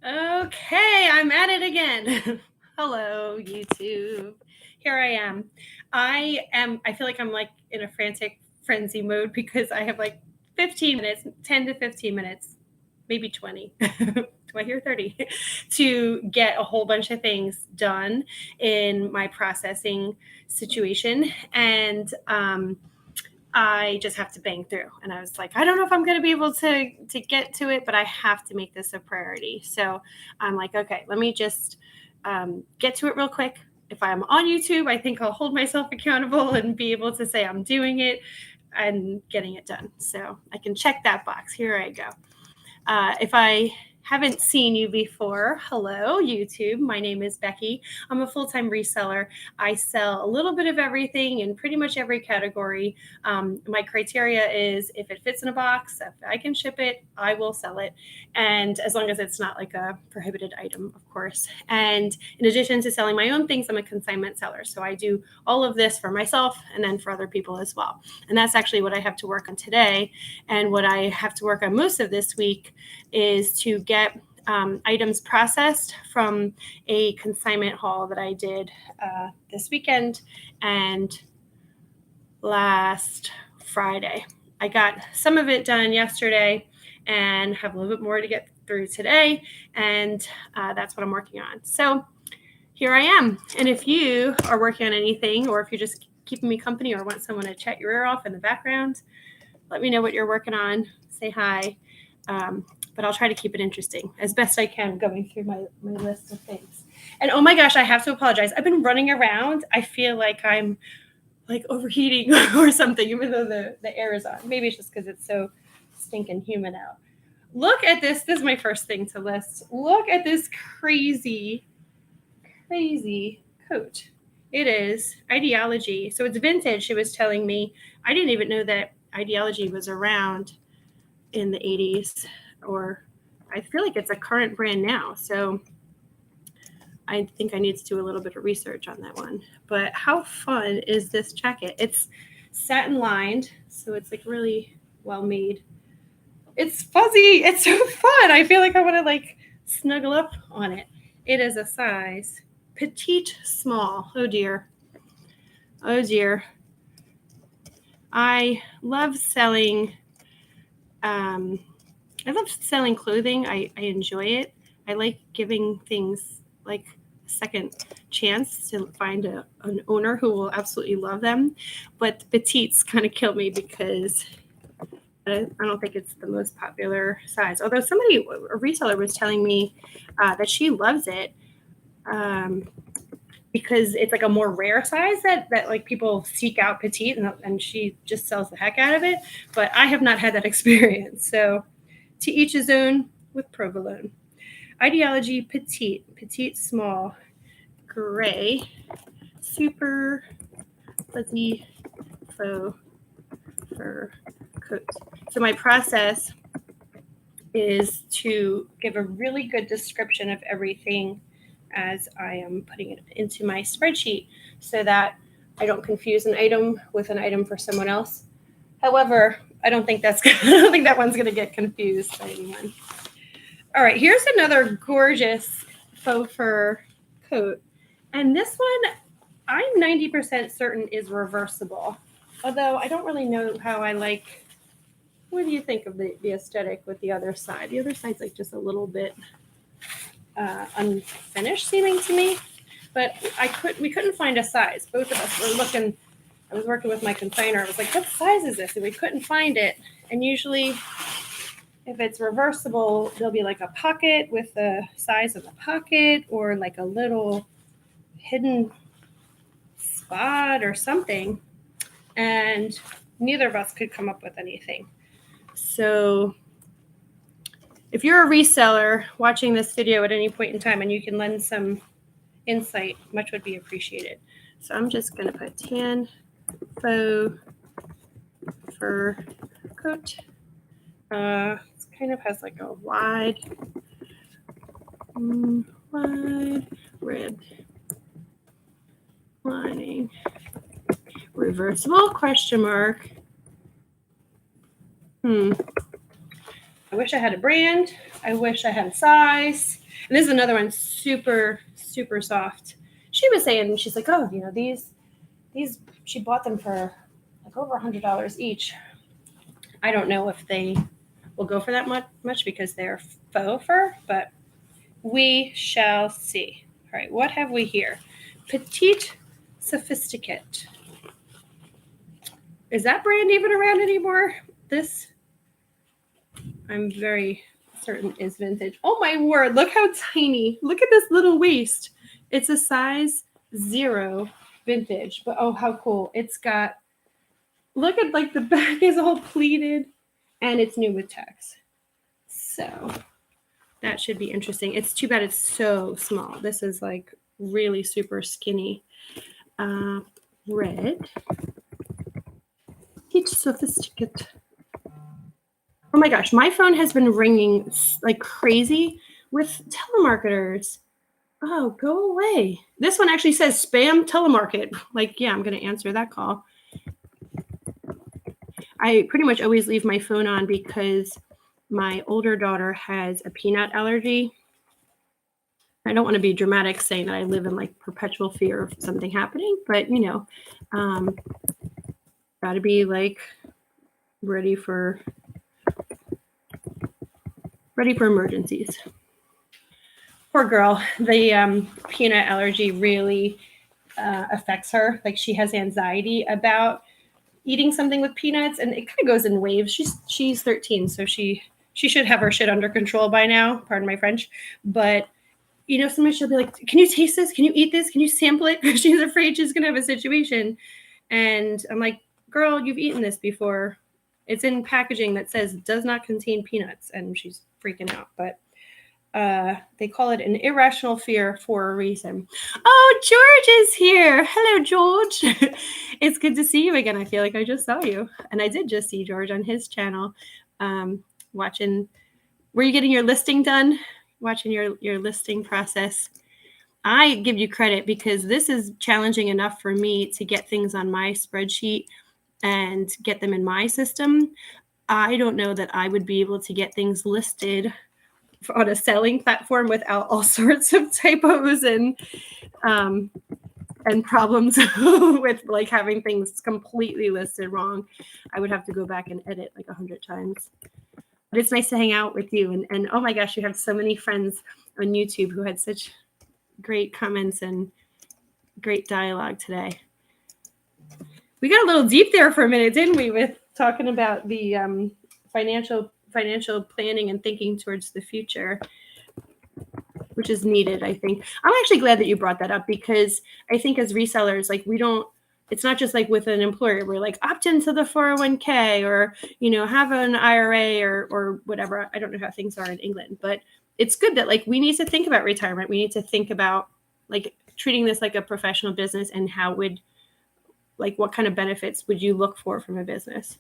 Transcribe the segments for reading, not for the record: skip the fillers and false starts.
Okay, I'm at it again. Hello, YouTube. Here I am. I feel like I'm like in a frantic frenzy mode because I have like 15 minutes, 10 to 15 minutes, maybe 20. Do I hear 30? To get a whole bunch of things done in my processing situation. And I just have to bang through. And I was like, I don't know if I'm going to be able to get to it, but I have to make this a priority. So I'm like, okay, let me just get to it real quick. If I'm on YouTube, I think I'll hold myself accountable and be able to say I'm doing it and getting it done. So I can check that box. Here I go. If I haven't seen you before, hello, YouTube. My name is Becky. I'm a full-time reseller. I sell a little bit of everything in pretty much every category. My criteria is if it fits in a box, if I can ship it, I will sell it. And as long as it's not like a prohibited item, of course. And in addition to selling my own things, I'm a consignment seller. So I do all of this for myself and then for other people as well. And that's actually what I have to work on today. And what I have to work on most of this week is to get items processed from a consignment haul that I did this weekend and last Friday. I got some of it done yesterday and have a little bit more to get through today, and that's what I'm working on. So here I am. And if you are working on anything, or if you're just keeping me company or want someone to chat your ear off in the background, let me know what you're working on. Say hi. But I'll try to keep it interesting as best I can going through my list of things. And oh my gosh, I have to apologize. I've been running around. I feel like I'm like overheating or something, even though the air is on. Maybe it's just because it's so stinking humid out. Look at this. This is my first thing to list. Look at this crazy coat. It is Ideology. So it's vintage, she was telling me. I didn't even know that Ideology was around in the 80s, or I feel like it's a current brand now. So I think I need to do a little bit of research on that one. But how fun is this jacket? It's satin lined, so it's like really well made. It's fuzzy. It's so fun. I feel like I want to like snuggle up on it. It is a size petite small. Oh dear. Oh dear. I love selling clothing. I enjoy it. I like giving things like a second chance to find an owner who will absolutely love them. But the petites kind of kill me because I don't think it's the most popular size. Although a reseller was telling me that she loves it because it's like a more rare size that like people seek out petite, and she just sells the heck out of it. But I have not had that experience. So to each his own with provolone. Ideology petite small, gray, super fuzzy faux fur coat. So my process is to give a really good description of everything as I am putting it into my spreadsheet so that I don't confuse an item with an item for someone else. However, I don't think that one's going to get confused by anyone. All right, here's another gorgeous faux fur coat. And this one, I'm 90% certain is reversible. Although I don't really know how I like. What do you think of the aesthetic with the other side? The other side's like just a little bit unfinished seeming to me. But we couldn't find a size. Both of us were looking. I was working with my consignor. I was like, what size is this? And we couldn't find it. And usually if it's reversible, there'll be like a pocket with the size of the pocket or like a little hidden spot or something. And neither of us could come up with anything. So if you're a reseller watching this video at any point in time and you can lend some insight, much would be appreciated. So I'm just going to put tan faux fur coat. It kind of has like a wide red lining. Reversible question mark. I wish I had a brand. I wish I had a size. And this is another one, super, super soft. She was saying, she's like, oh, these, she bought them for like over $100 each. I don't know if they will go for that much because they're faux fur, but we shall see. All right, what have we here? Petite Sophisticate. Is that brand even around anymore? This, I'm very certain, is vintage. Oh my word, look how tiny. Look at this little waist. It's a size 0 vintage, but oh, how cool. It's got, look at like the back is all pleated and it's new with tags. So that should be interesting. It's too bad it's so small. This is like really super skinny. Red. Each Sophisticate. Oh my gosh, my phone has been ringing like crazy with telemarketers. Oh, go away. This one actually says spam telemarket. Like, yeah, I'm going to answer that call. I pretty much always leave my phone on because my older daughter has a peanut allergy. I don't want to be dramatic saying that I live in like perpetual fear of something happening, but gotta be like ready for emergencies. Poor girl, the peanut allergy really affects her. Like she has anxiety about eating something with peanuts, and it kind of goes in waves. She's 13, so she should have her shit under control by now. Pardon my French, but sometimes she'll be like, "Can you taste this? Can you eat this? Can you sample it?" Because she's afraid she's gonna have a situation. And I'm like, "Girl, you've eaten this before. It's in packaging that says does not contain peanuts," and she's freaking out. But they call it an irrational fear for a reason. Oh, George is here. Hello, George. It's good to see you again. I feel like I just saw you. And I did just see George on his channel watching. Were you getting your listing done? Watching your listing process. I give you credit because this is challenging enough for me to get things on my spreadsheet and get them in my system. I don't know that I would be able to get things listed on a selling platform without all sorts of typos and problems with like having things completely listed wrong. I would have to go back and edit like 100 times. But it's nice to hang out with you. And oh my gosh, you have so many friends on YouTube who had such great comments and great dialogue today. We got a little deep there for a minute, didn't we, with talking about the financial planning and thinking towards the future, which is needed, I think. I'm actually glad that you brought that up because I think as resellers, like it's not just like with an employer, we're like opt into the 401k or, have an IRA or whatever. I don't know how things are in England, but it's good that like we need to think about retirement. We need to think about like treating this like a professional business and what kind of benefits would you look for from a business?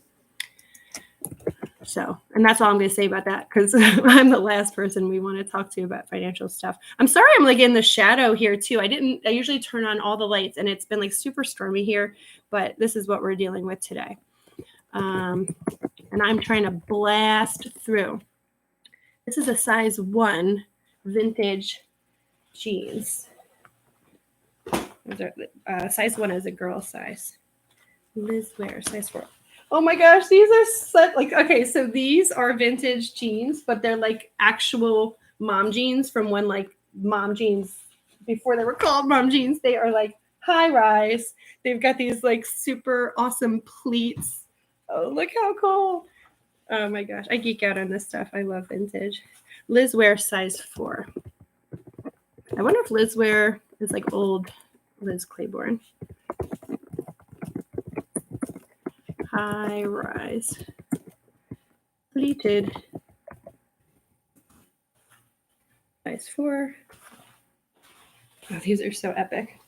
So, and that's all I'm going to say about that because I'm the last person we want to talk to about financial stuff. I'm sorry I'm like in the shadow here too. I usually turn on all the lights and it's been like super stormy here, but this is what we're dealing with today. And I'm trying to blast through. This is a size 1 vintage jeans. Size 1 is a girl size. Liz wear size 4. Oh my gosh, these are such okay, so these are vintage jeans, but they're like actual mom jeans from when like mom jeans before they were called mom jeans. They are like high rise. They've got these like super awesome pleats. Oh, look how cool. Oh my gosh, I geek out on this stuff. I love vintage. Liz wear size 4. I wonder if Liz wear is like old Liz Claiborne. High rise. Pleated. Size 4. Oh, these are so epic.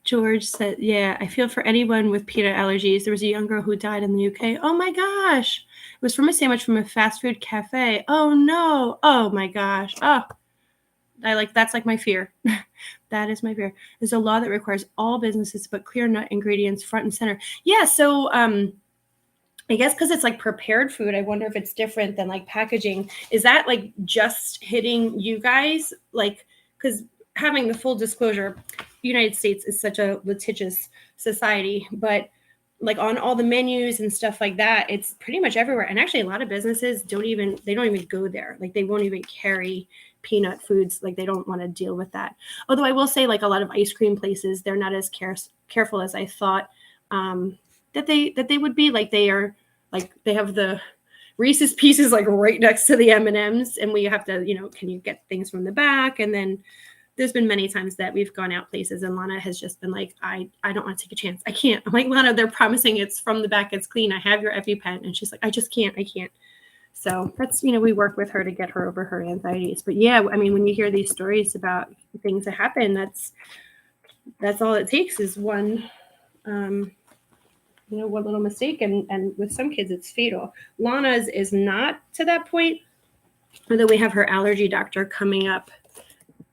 George said, yeah, I feel for anyone with peanut allergies. There was a young girl who died in the UK. Oh my gosh. It was from a sandwich from a fast food cafe. Oh no. Oh my gosh. Oh, that's like my fear. That is my fear. There's a law that requires all businesses to put clear nut ingredients front and center. Yeah. So I guess because it's like prepared food, I wonder if it's different than like packaging. Is that like just hitting you guys? Like, because having the full disclosure, United States is such a litigious society, but like on all the menus and stuff like that, it's pretty much everywhere. And actually, a lot of businesses don't even go there. Like they won't even carry peanut foods. Like they don't want to deal with that. Although I will say, like a lot of ice cream places, they're not as careful as I thought. That they would be. Like they are, like they have the Reese's Pieces like right next to the M&Ms, and we have to, can you get things from the back? And then there's been many times that we've gone out places and Lana has just been like, I don't want to take a chance. I can't. I'm like, Lana, they're promising it's from the back, it's clean. I have your EpiPen. And she's like, I just can't. I can't. So that's, we work with her to get her over her anxieties. But yeah, I mean, when you hear these stories about things that happen, that's all it takes is one, one little mistake. And with some kids, it's fatal. Lana's is not to that point, although we have her allergy doctor coming up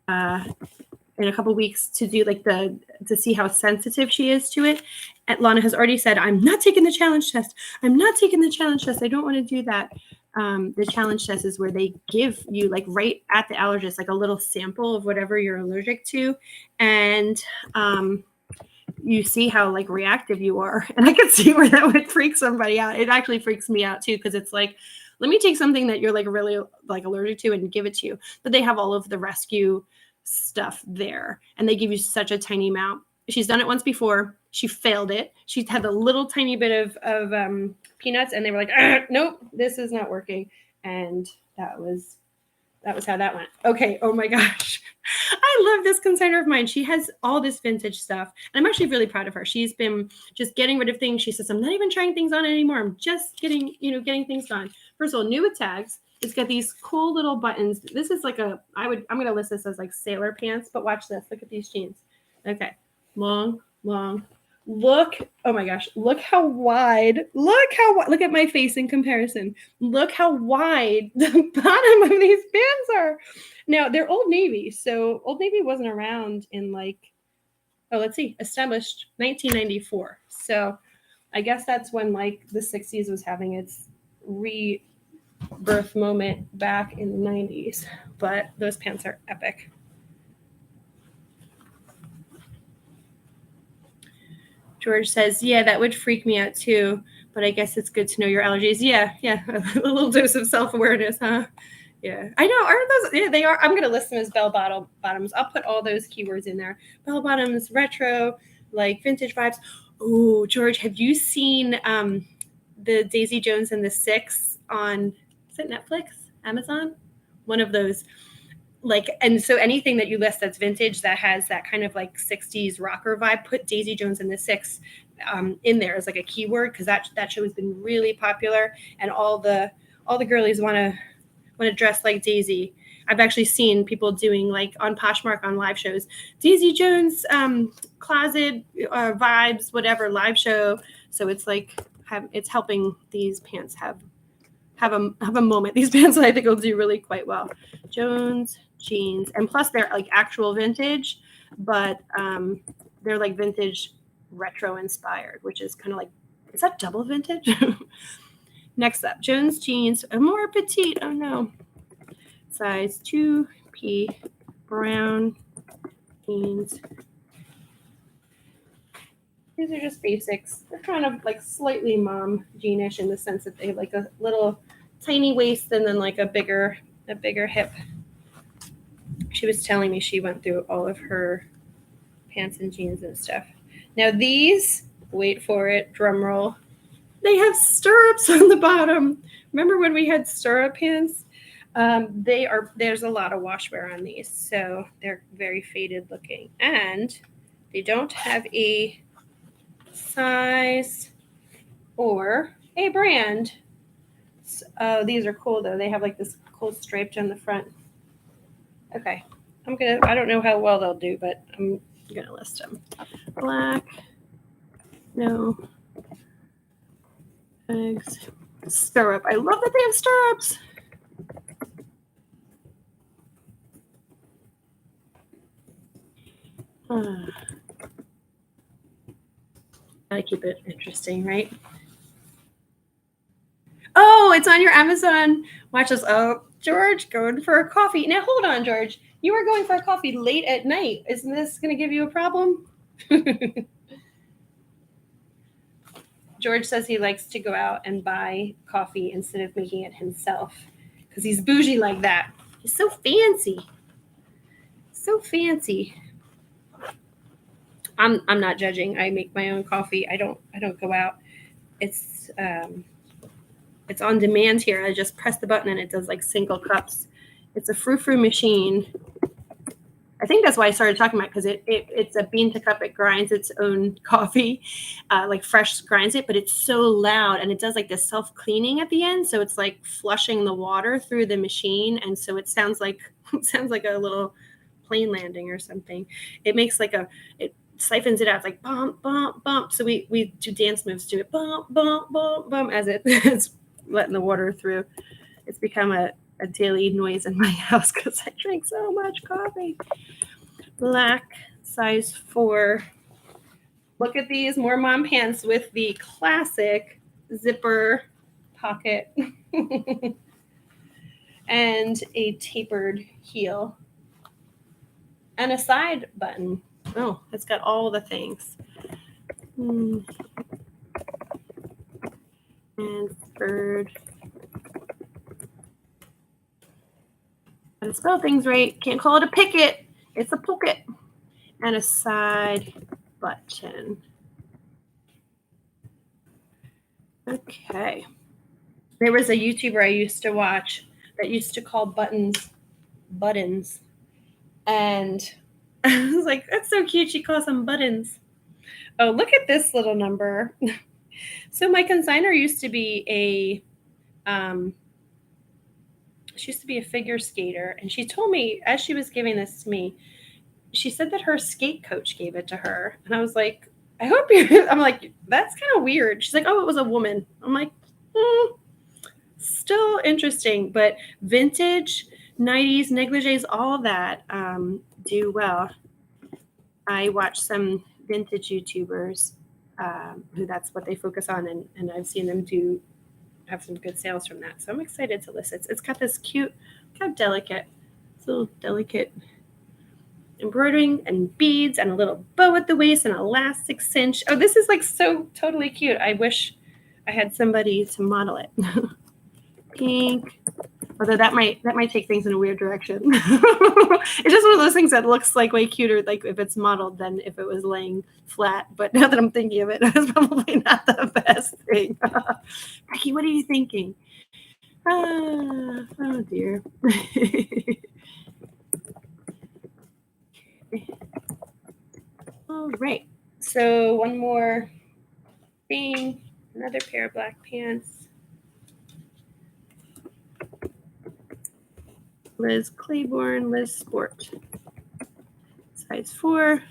in a couple weeks to do like to see how sensitive she is to it. And Lana has already said, I'm not taking the challenge test. I'm not taking the challenge test. I don't want to do that. The challenge test is where they give you like right at the allergist, like a little sample of whatever you're allergic to. And you see how like reactive you are. And I could see where that would freak somebody out. It actually freaks me out too, because it's like, let me take something that you're like really like allergic to and give it to you. But they have all of the rescue stuff there, and they give you such a tiny amount. She's done it once before. She failed it. She had a little tiny bit of peanuts, and they were like, nope, this is not working. And that was how that went. Okay. Oh my gosh. I love this consignor of mine. She has all this vintage stuff. And I'm actually really proud of her. She's been just getting rid of things. She says, I'm not even trying things on anymore. I'm just getting things done. First of all, new with tags. It's got these cool little buttons. This is like I'm going to list this as like sailor pants, but watch this. Look at these jeans. Okay. Long. Look, oh my gosh, look how wide, look at my face in comparison. Look how wide the bottom of these pants are. Now, they're Old Navy. So Old Navy wasn't around in established 1994. So I guess that's when like the 60s was having its rebirth moment back in the 90s. But those pants are epic. George says, yeah, that would freak me out too, but I guess it's good to know your allergies. Yeah, a little dose of self-awareness, huh? Yeah, I know. Aren't those? Yeah, they are. I'm going to list them as bottoms. I'll put all those keywords in there. Bell bottoms, retro, like vintage vibes. Oh, George, have you seen the Daisy Jones and the Six on, is it Netflix, Amazon? One of those. Like, and so anything that you list that's vintage that has that kind of like 60s rocker vibe, put Daisy Jones and the Six in there as like a keyword, because that show has been really popular, and all the girlies want to dress like Daisy. I've actually seen people doing like on Poshmark on live shows, Daisy Jones closet vibes, whatever live show. So it's like it's helping these pants have a moment. These pants I think will do really quite well. Jones jeans, and plus they're like actual vintage, but they're like vintage retro inspired, which is kind of like, is that double vintage? Next up, Jones jeans, a more petite. Oh no, size 2P brown jeans. These are just basics. They're kind of like slightly mom jeanish in the sense that they have like a little tiny waist and then like a bigger hip. She was telling me she went through all of her pants and jeans and stuff. Now these, wait for it, drum roll, they have stirrups on the bottom. Remember when we had stirrup pants? There's a lot of wash wear on these, so they're very faded looking, and they don't have a size or a brand. Oh, these are cool though. They have like this cool striped on the front. Okay, I don't know how well they'll do, but I'm gonna list them. Black, no, eggs, stirrup. I love that they have stirrups. Gotta keep it interesting, right? Oh, it's on your Amazon watch list. Oh, George, going for a coffee. Now, hold on, George. You are going for a coffee late at night. Isn't this going to give you a problem? George says he likes to go out and buy coffee instead of making it himself because he's bougie like that. He's so fancy. So fancy. I'm not judging. I make my own coffee. I don't go out. It's on demand here. I just press the button and it does like single cups. It's a frou-frou machine. I think that's why I started talking about it, because it's a bean to cup. It grinds its own coffee, like fresh grinds it, but it's so loud and it does like this self-cleaning at the end. So it's like flushing the water through the machine. And so it sounds like a little plane landing or something. It makes like it siphons it out. It's like bump, bump, bump. So we do dance moves to it. Bump, bump, bump, bump as it's letting the water through. It's become a daily noise in my house because I drink so much coffee. Black, size 4. Look at these, more mom pants with the classic zipper pocket and a tapered heel and a side button. Oh, it's got all the things. And third. Gotta spell things right. Can't call it a picket. It's a pocket. And a side button. Okay. There was a YouTuber I used to watch that used to call buttons. And I was like, that's so cute. She calls them buttons. Oh, look at this little number. So my consignor used to be she used to be a figure skater. And she told me, as she was giving this to me, she said that her skate coach gave it to her. And I was like, I'm like, that's kind of weird. She's like, oh, it was a woman. I'm like, still interesting. But vintage, 90s, negligees, all that do well. I watch some vintage YouTubers who that's what they focus on. And I've seen them have some good sales from that. So I'm excited to list it. It's got this cute, kind of delicate, little delicate embroidering and beads and a little bow at the waist and elastic cinch. Oh, this is like so totally cute. I wish I had somebody to model it. Pink. Although that might take things in a weird direction. It's just one of those things that looks like way cuter, like if it's modeled than if it was laying flat. But now that I'm thinking of it, it's probably not the best thing. Becky, what are you thinking? Oh dear. All right. So one more thing, another pair of black pants. Liz Claiborne, Liz Sport. Size 4.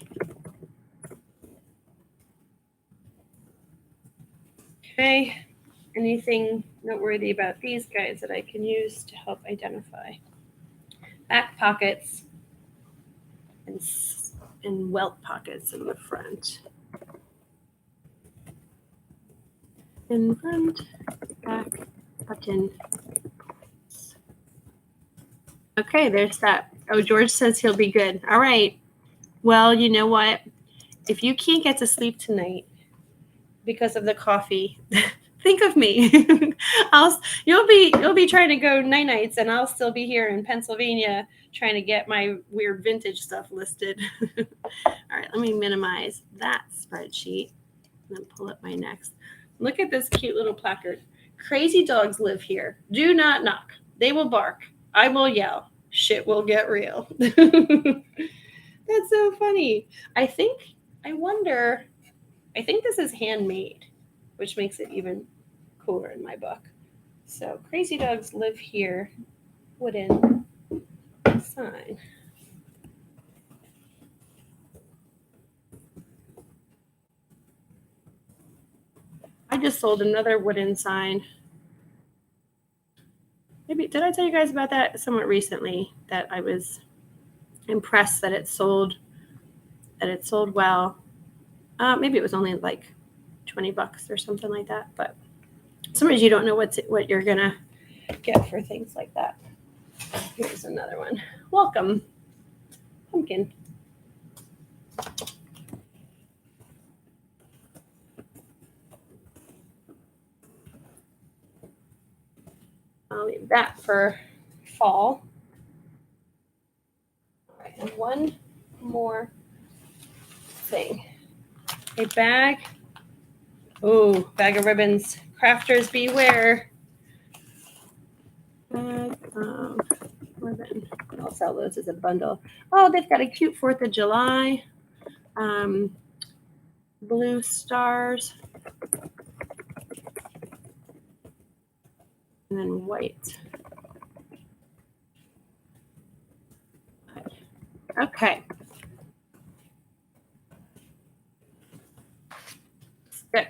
Okay. Anything noteworthy about these guys that I can use to help identify? Back pockets and welt pockets in the front. In front, back, button. Okay, there's that. Oh, George says he'll be good. All right. Well, you know what? If you can't get to sleep tonight because of the coffee, think of me. You'll be trying to go nights, and I'll still be here in Pennsylvania trying to get my weird vintage stuff listed. All right, let me minimize that spreadsheet and then pull up my next. Look at this cute little placard. Crazy dogs live here. Do not knock. They will bark. I will yell. Shit will get real. That's so funny. I think this is handmade, which makes it even cooler in my book. So crazy dogs live here. Wooden sign. I just sold another wooden sign. Maybe did I tell you guys about that somewhat recently, that I was impressed that it sold well. Maybe it was only like $20 or something like that, but Sometimes you don't know what you're gonna get for things like that. Here's another one. Welcome, pumpkin. I'll leave that for fall. All right, and one more thing. A bag. Oh, bag of ribbons. Crafters beware. Bag of ribbon. I'll sell those as a bundle. Oh, they've got a cute 4th of July. Blue stars. And then white. Okay. Good.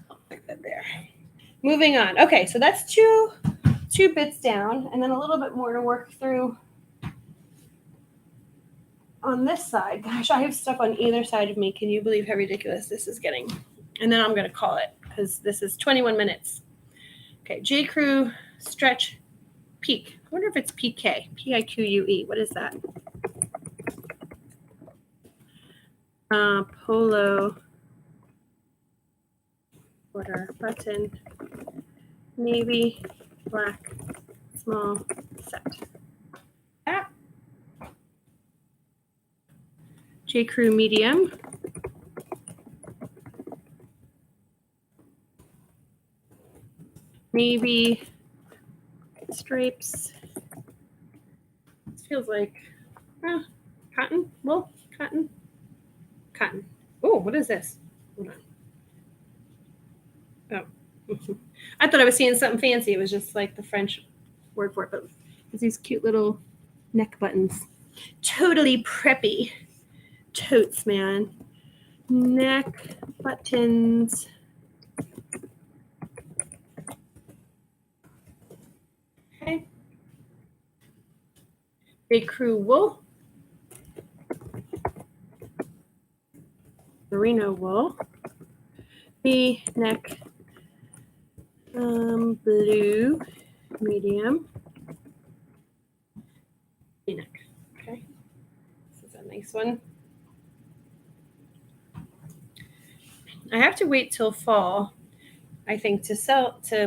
I'll stick that there. Moving on. Okay, so that's two bits down, and then a little bit more to work through on this side. Gosh, I have stuff on either side of me. Can you believe how ridiculous this is getting? And then I'm going to call it because this is 21 minutes. Okay, J. Crew stretch peak. I wonder if it's PK. Pique. What is that? Polo order button. Navy black small set. Ah. J. Crew medium. Navy stripes. This feels like cotton, wool, cotton. Oh, what is this? Hold on. Oh, I thought I was seeing something fancy. It was just like the French word for it, but it's these cute little neck buttons. Totally preppy. Totes, man. Neck buttons. Okay. J. Crew wool. Merino wool. V-neck blue medium. V-neck. Okay. This is a nice one. I have to wait till fall, I think, to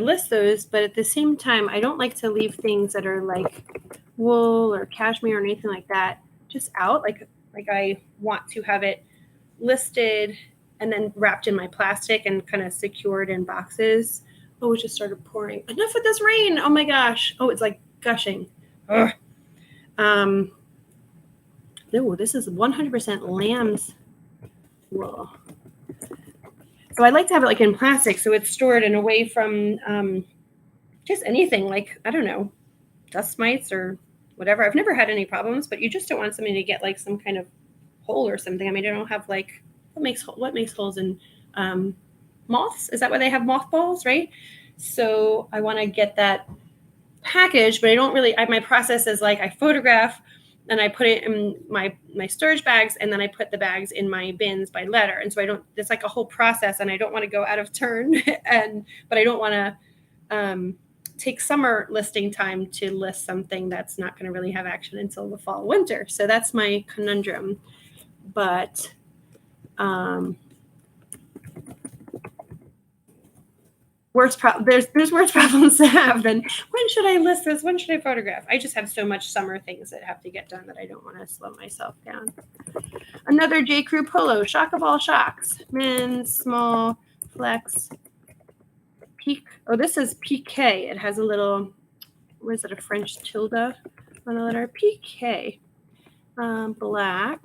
list those, but at the same time, I don't like to leave things that are like wool or cashmere or anything like that just out. Like I want to have it listed and then wrapped in my plastic and kind of secured in boxes. Oh, it just started pouring. Enough with this rain. Oh my gosh. Oh, it's like gushing. Ugh. Oh, this is 100% lamb's wool. So I like to have it like in plastic so it's stored and away from just anything like, I don't know, dust mites or whatever. I've never had any problems, but you just don't want something to get like some kind of hole or something. I mean, I don't have like, what makes holes in moths? Is that why they have mothballs, right? So I want to get that packaged, but I don't really, my process is like I photograph and I put it in my storage bags, and then I put the bags in my bins by letter. And so it's like a whole process, and I don't want to go out of turn, but I don't want to take summer listing time to list something that's not going to really have action until the fall, winter. So that's my conundrum. But there's worse problems to have than when should I list this? When should I photograph? I just have so much summer things that have to get done that I don't want to slow myself down. Another J. Crew polo, shock of all shocks. Men's, small, flex, peak. Oh, this is PK. It has a little, what is it, a French tilde on the letter? PK. Black.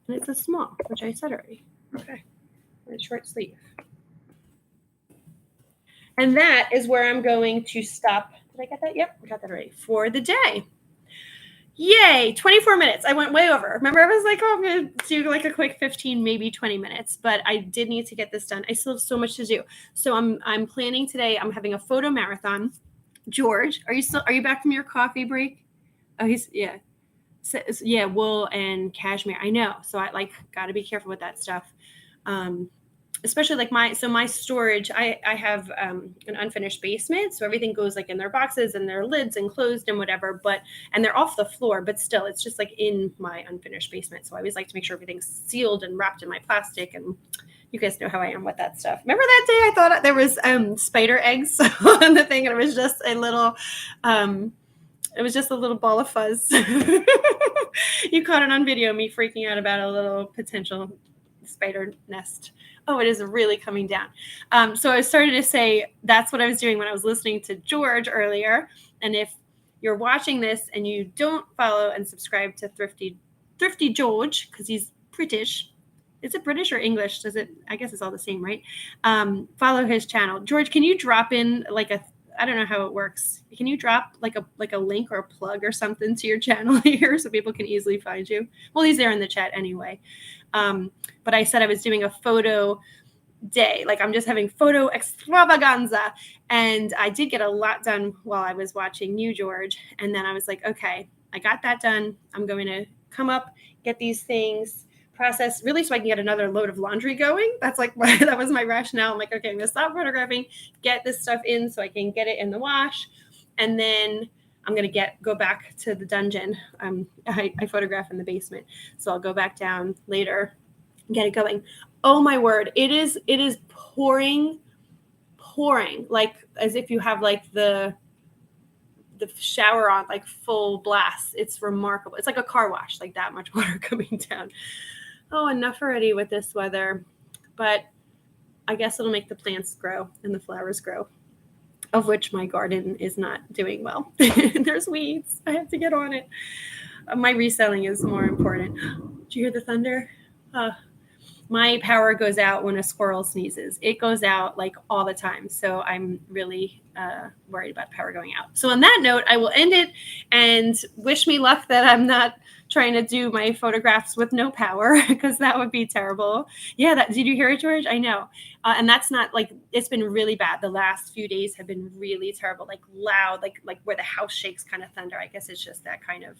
And it's a small, which I said already. Okay. And a short sleeve. And that is where I'm going to stop. Did I get that? Yep, I got that already for the day. Yay, 24 minutes. I went way over. Remember, I was like, oh, I'm going to do like a quick 15, maybe 20 minutes. But I did need to get this done. I still have so much to do. So I'm planning today. I'm having a photo marathon. George, are you back from your coffee break? Oh, yeah. So, yeah, wool and cashmere. I know. So I got to be careful with that stuff. especially like my storage, I have an unfinished basement, so everything goes like in their boxes and their lids enclosed and whatever, but and they're off the floor, but still it's just like in my unfinished basement. So I always like to make sure everything's sealed and wrapped in my plastic, and you guys know how I am with that stuff. Remember that day I thought there was spider eggs on the thing, and it was just a little ball of fuzz. You caught it on video, me freaking out about a little potential spider nest. Oh, it is really coming down. So I started to say that's what I was doing when I was listening to George earlier. And if you're watching this and you don't follow and subscribe to Thrifty George, because he's British. Is it British or English? I guess it's all the same, right? Follow his channel. George, can you drop in like I don't know how it works. Can you drop like a link or a plug or something to your channel here so people can easily find you? Well, he's there in the chat anyway. But I said I was doing a photo day. Like I'm just having photo extravaganza. And I did get a lot done while I was watching you, George. And then I was like, okay, I got that done. I'm going to come up, get these things processed really so I can get another load of laundry going. That's like that was my rationale. I'm like, okay, I'm going to stop photographing, get this stuff in so I can get it in the wash. And then I'm going to go back to the dungeon. I photograph in the basement. So I'll go back down later, get it going. Oh my word. It is pouring like as if you have like the shower on like full blast. It's remarkable. It's like a car wash, like that much water coming down. Oh, enough already with this weather. But I guess it'll make the plants grow and the flowers grow, of which my garden is not doing well. There's weeds. I have to get on it. My reselling is more important. Did you hear the thunder? My power goes out when a squirrel sneezes. It goes out like all the time. So I'm really worried about power going out. So on that note, I will end it and wish me luck that I'm not trying to do my photographs with no power because that would be terrible. Yeah, did you hear it, George? I know. And that's not like, it's been really bad. The last few days have been really terrible, like loud, like where the house shakes kind of thunder. I guess it's just that kind of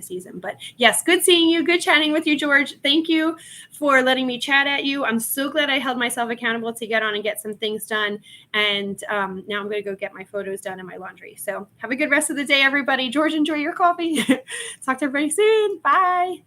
season. But yes, good seeing you. Good chatting with you, George. Thank you for letting me chat at you. I'm so glad I held myself accountable to get on and get some things done. And now I'm going to go get my photos done and my laundry. So have a good rest of the day, everybody. George, enjoy your coffee. Talk to everybody soon. Bye.